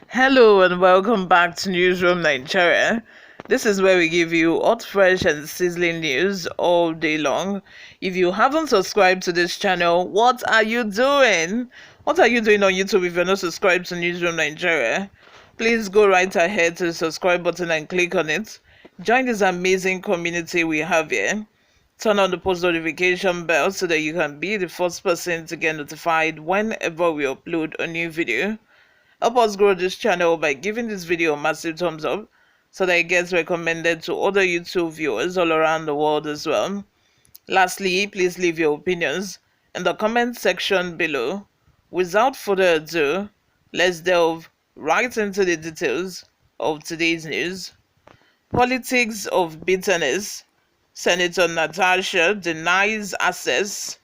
Hello and welcome back to Newsroom Nigeria. This is where we give you hot, fresh, and sizzling news all day long. If you haven't subscribed to this channel, what are you doing? What are you doing on YouTube if you're not subscribed to Newsroom Nigeria? Please go right ahead to the subscribe button and click on it. Join this amazing community we have here. Turn on the post notification bell so that you can be the first person to get notified whenever we upload a new video. Help us grow this channel by giving this video a massive thumbs up so that it gets recommended to other YouTube viewers all around the world as well. Lastly, please leave your opinions in the comment section below. Without further ado, let's delve right into the details of today's news. Politics of bitterness. Senator Natasha denies access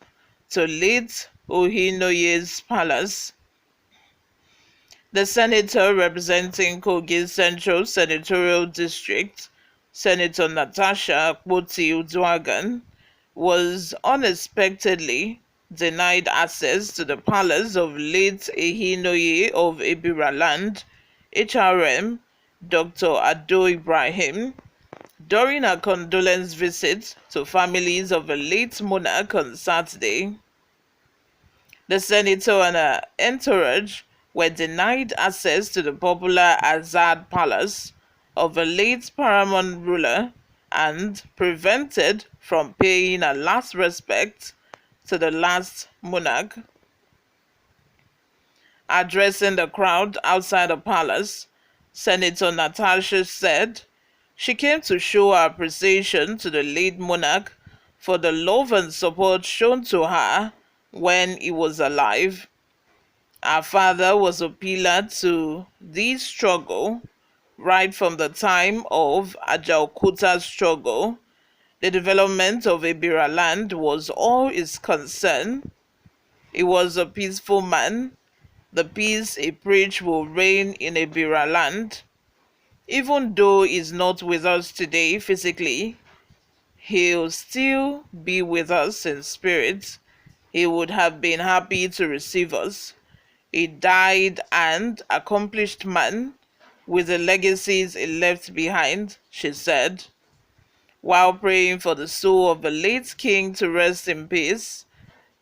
to late Ohinoyi's palace. The senator representing Kogi Central Senatorial District, Senator Natasha Akpoti-Uduaghan, was unexpectedly denied access to the palace of late Ohinoyi of Ebiraland, HRM, Dr. Ado Ibrahim, during a condolence visit to families of the late monarch on Saturday. The senator and her entourage were denied access to the popular Azad Palace of the late paramount ruler and prevented from paying a last respect to the last monarch. Addressing the crowd outside the palace, Senator Natasha said she came to show her appreciation to the late monarch for the love and support shown to her when he was alive. Our father was a pillar to this struggle right from the time of Ajaokuta's struggle. The development of Ebira land was all his concern. He was a peaceful man. The peace he preached will reign in Ebira land. Even though he's not with us today physically, he'll still be with us in spirit. He would have been happy to receive us. A died and accomplished man with the legacies he left behind, she said. While praying for the soul of the late king to rest in peace,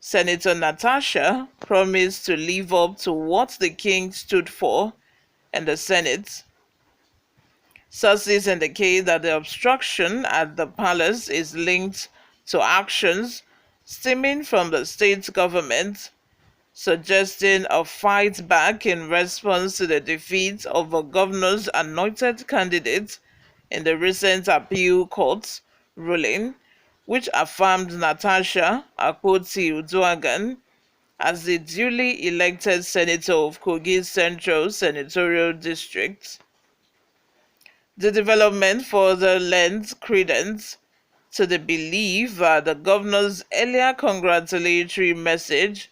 Senator Natasha promised to live up to what the king stood for in the Senate. Sources indicate that the obstruction at the palace is linked to actions stemming from the state government, suggesting a fight back in response to the defeat of the governor's anointed candidate in the recent appeal court ruling, which affirmed Natasha Akpoti-Uduaghan as the duly elected senator of Kogi Central Senatorial District. The development further lends credence to the belief that the governor's earlier congratulatory message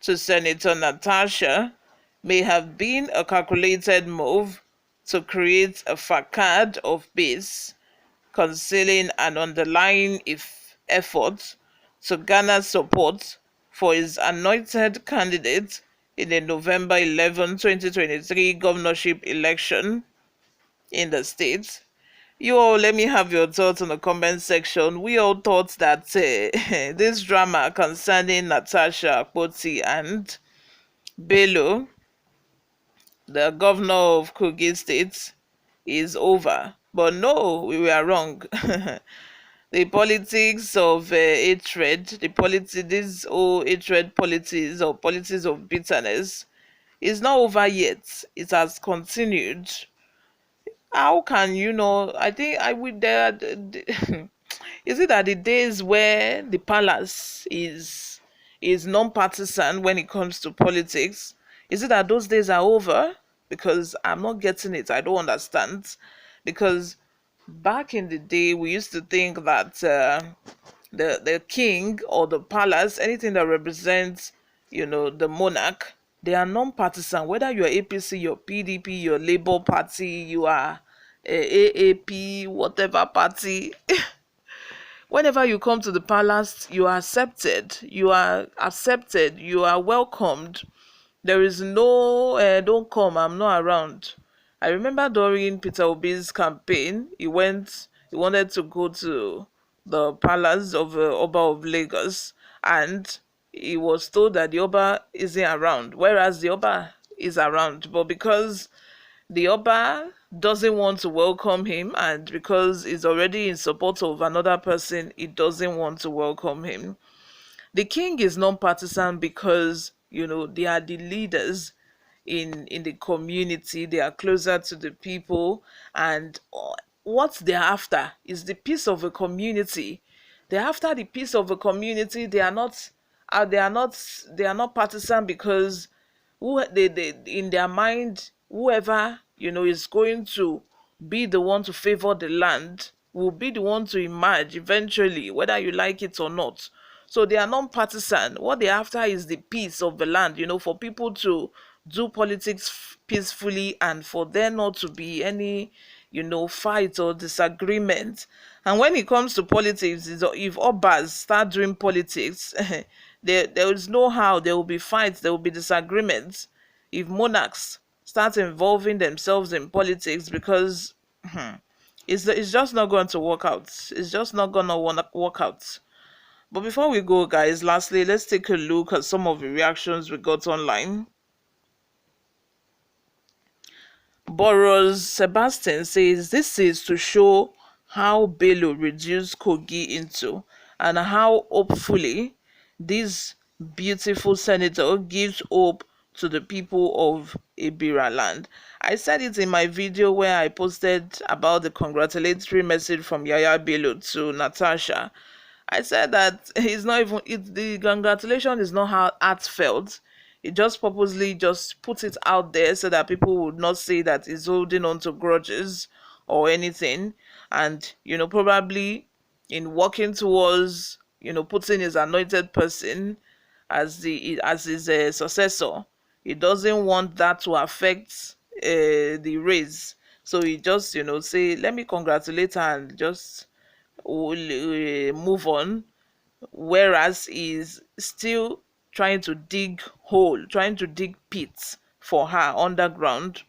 to Senator Natasha may have been a calculated move to create a facade of peace, concealing an underlying effort to garner support for his anointed candidate in the November 11, 2023 governorship election in the state. You all, let me have your thoughts in the comment section. We all thought that this drama concerning Natasha Akpoti and Bello, the governor of Kogi State, is over. But no, we were wrong. The politics of hatred, this whole hatred politics or politics of bitterness is not over yet. It has continued. How can you know? I think I would there. Is it that the days where the palace is non-partisan when it comes to politics? Is it that those days are over? Because I'm not getting it. I don't understand. Because back in the day, we used to think that the king or the palace, anything that represents, the monarch, they are non-partisan. Whether you're APC, your PDP, your Labour Party, you are AAP, whatever party. Whenever you come to the palace, you are accepted. You are accepted. You are welcomed. There is no don't come, I'm not around. I remember during Peter Obi's campaign, he wanted to go to the palace of Oba of Lagos, and he was told that the Oba isn't around, whereas the Oba is around. But because the Oba doesn't want to welcome him, and because he's already in support of another person, he doesn't want to welcome him. The king is non-partisan because they are the leaders in the community. They are closer to the people, and what they're after is the peace of a community. They're after the peace of a community. They are not partisan because they in their mind, whoever is going to be the one to favor the land will be the one to emerge eventually, whether you like it or not. So they are non-partisan. What they're after is the peace of the land, for people to do politics peacefully, and for there not to be any fight or disagreement. And when it comes to politics, if Obas start doing politics, there is no how. There will be fights, there will be disagreements if monarchs start involving themselves in politics, because it's just not going to work out. It's just not going to work out. But before we go, guys, lastly, let's take a look at some of the reactions we got online. Boros Sebastian says this is to show how Bello reduced Kogi into, and how hopefully this beautiful senator gives hope to the people of Ibira land. I said it in my video where I posted about the congratulatory message from Yaya Bello to Natasha. I said that the congratulation is not how heartfelt. It just purposely just put it out there so that people would not say that he's holding on to grudges or anything. And probably in working towards putting his anointed person as his successor, he doesn't want that to affect the race. So he just say, let me congratulate her and just move on, whereas he's still trying to dig pits for her underground.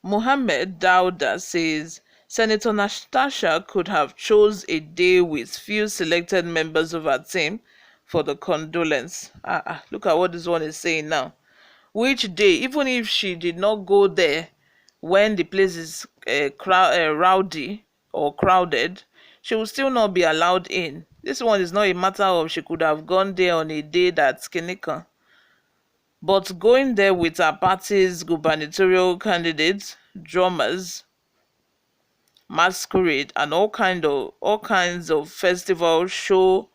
Mohammed Dauda says Senator Natasha could have chose a day with few selected members of her team for the condolence. Look at what this one is saying now. Which day, even if she did not go there when the place is rowdy or crowded, she will still not be allowed in. This one is not a matter of she could have gone there on a day that's Kinika. But going there with her party's gubernatorial candidates, drummers, masquerade, and all kinds of festivals show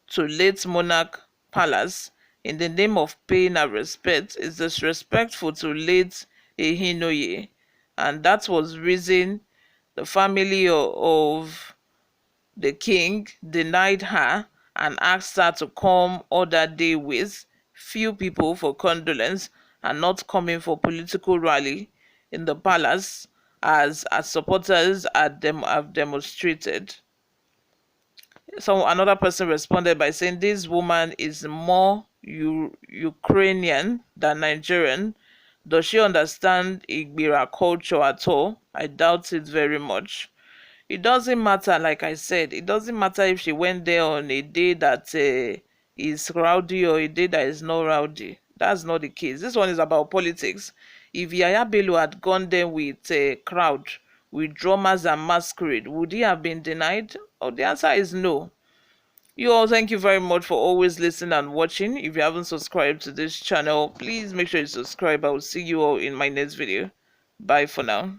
to late monarch palace in the name of paying her respect is disrespectful to late Ohinoyi, and that was reason the family of the king denied her and asked her to come other day with few people for condolence, and not coming for political rally in the palace as supporters have demonstrated. So another person responded by saying this woman is more Ukrainian than Nigerian. Does she understand Igbira culture at all? I doubt it very much. It doesn't matter, like I said, it doesn't matter if she went there on a day that is rowdy or a day that is not rowdy. That's not the case. This one is about politics. If Yaya Bello had gone there with a crowd, with drummers and masquerade, would he have been denied? Oh, the answer is no. You all, thank you very much for always listening and watching. If you haven't subscribed to this channel, please make sure you subscribe. I will see you all in my next video. Bye for now.